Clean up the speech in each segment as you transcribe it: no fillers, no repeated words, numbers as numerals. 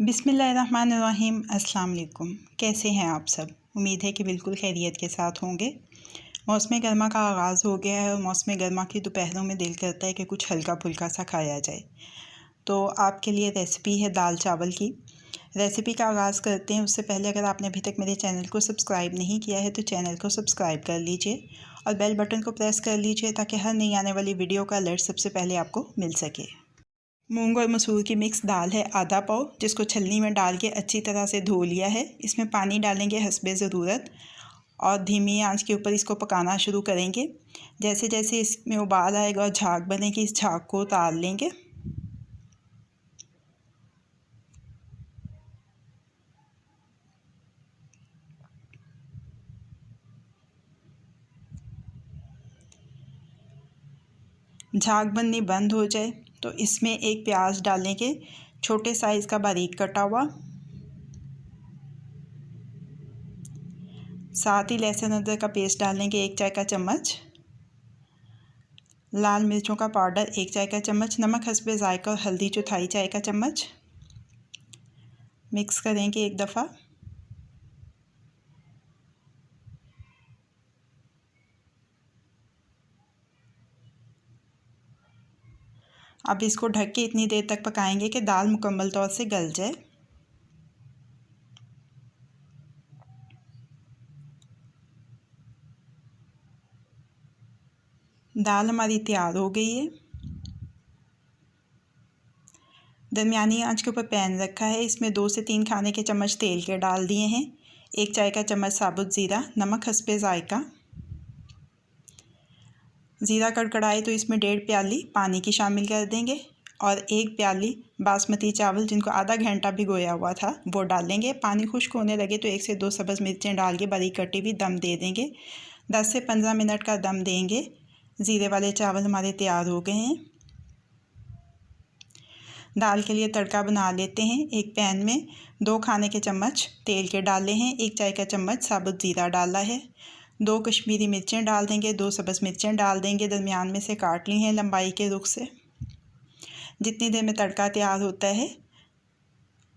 बिस्मिल्लाहिर्रहमानिर्रहीम। अस्सलाम वालेकुम। कैसे हैं आप सब? उम्मीद है कि बिल्कुल खैरियत के साथ होंगे। मौसम गर्मा का आगाज़ हो गया है और मौसम गर्मा की दोपहरों में दिल करता है कि कुछ हल्का फुल्का सा खाया जाए। तो आपके लिए रेसिपी है दाल चावल की। रेसिपी का आगाज़ करते हैं। उससे पहले अगर आपने अभी तक मेरे चैनल को सब्सक्राइब नहीं किया है तो चैनल को सब्सक्राइब कर लीजिए और बेल बटन को प्रेस कर लीजिए ताकि हर नई आने वाली वीडियो का अलर्ट सबसे पहले आपको मिल सके। मूंग और मसूर की मिक्स दाल है आधा पाव, जिसको छलनी में डाल के अच्छी तरह से धो लिया है। इसमें पानी डालेंगे हस्बे ज़रूरत और धीमी आंच के ऊपर इसको पकाना शुरू करेंगे। जैसे जैसे इसमें उबाल आएगा और झाग बनेगी, इस झाग को उतार लेंगे। झाग बननी बंद हो जाए तो इसमें एक प्याज डालेंगे, छोटे साइज़ का बारीक कटा हुआ। साथ ही लहसुन अदरक का पेस्ट डालेंगे 1 चाय का चम्मच। लाल मिर्चों का पाउडर 1 चाय का चम्मच। नमक हस्बे जायका और हल्दी चौथाई चाय का चम्मच। मिक्स करेंगे एक दफ़ा। अब इसको ढक के इतनी देर तक पकाएंगे कि दाल मुकम्मल तौर से गल जाए। दाल हमारी तैयार हो गई है। दरमियानी आंच के ऊपर पैन रखा है। इसमें 2 से 3 खाने के चम्मच तेल के डाल दिए हैं। 1 चाय का चम्मच साबुत ज़ीरा। नमक हस्बे जायका। ज़ीरा कड़कड़ाए तो इसमें 1.5 प्याली पानी की शामिल कर देंगे और 1 प्याली बासमती चावल जिनको आधा घंटा भिगोया हुआ था वो डालेंगे। पानी खुश्क होने लगे तो 1 से 2 सब्ज़ मिर्चें डाल के बारीक कटी हुई दम दे देंगे। 10 से 15 मिनट का दम देंगे। ज़ीरे वाले चावल हमारे तैयार हो गए हैं। दाल के लिए तड़का बना लेते हैं। एक पैन में 2 खाने के चम्मच तेल के डाले हैं। 1 चाय का चम्मच साबुत ज़ीरा डाला है। 2 कश्मीरी मिर्चें डाल देंगे। 2 सब्ज़ मिर्चें डाल देंगे, दरमियान में से काट ली हैं लंबाई के रुख से। जितनी देर में तड़का तैयार होता है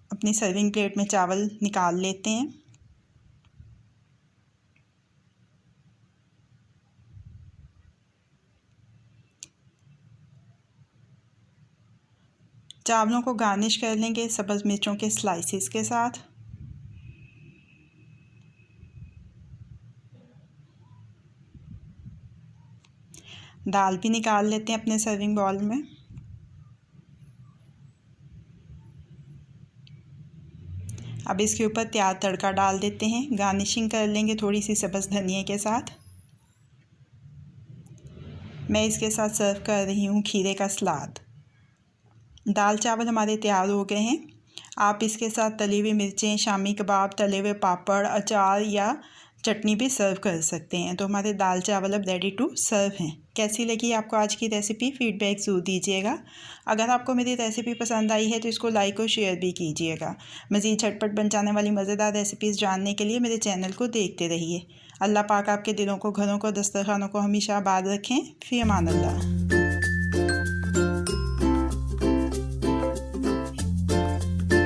अपनी सर्विंग प्लेट में चावल निकाल लेते हैं। चावलों को गार्निश कर लेंगे सब्ज़ मिर्चों के स्लाइसिस के साथ। दाल भी निकाल लेते हैं अपने सर्विंग बाउल में। अब इसके ऊपर तैयार तड़का डाल देते हैं। गार्निशिंग कर लेंगे थोड़ी सी सब्ज़ धनिया के साथ। मैं इसके साथ सर्व कर रही हूँ खीरे का सलाद। दाल चावल हमारे तैयार हो गए हैं। आप इसके साथ तली हुई मिर्चें, शामी कबाब, तले हुए पापड़, अचार या चटनी भी सर्व कर सकते हैं। तो हमारे दाल चावल अब रेडी टू सर्व हैं। कैसी लगी आपको आज की रेसिपी? फ़ीडबैक ज़रूर दीजिएगा। अगर आपको मेरी रेसिपी पसंद आई है तो इसको लाइक और शेयर भी कीजिएगा। मज़ीद झटपट बन जाने वाली मज़ेदार रेसिपीज़ जानने के लिए मेरे चैनल को देखते रहिए। अल्लाह पाक आपके दिलों को, घरों को, दस्तरखानों को हमेशा आबाद रखें। फ़ी अमान अल्लाह।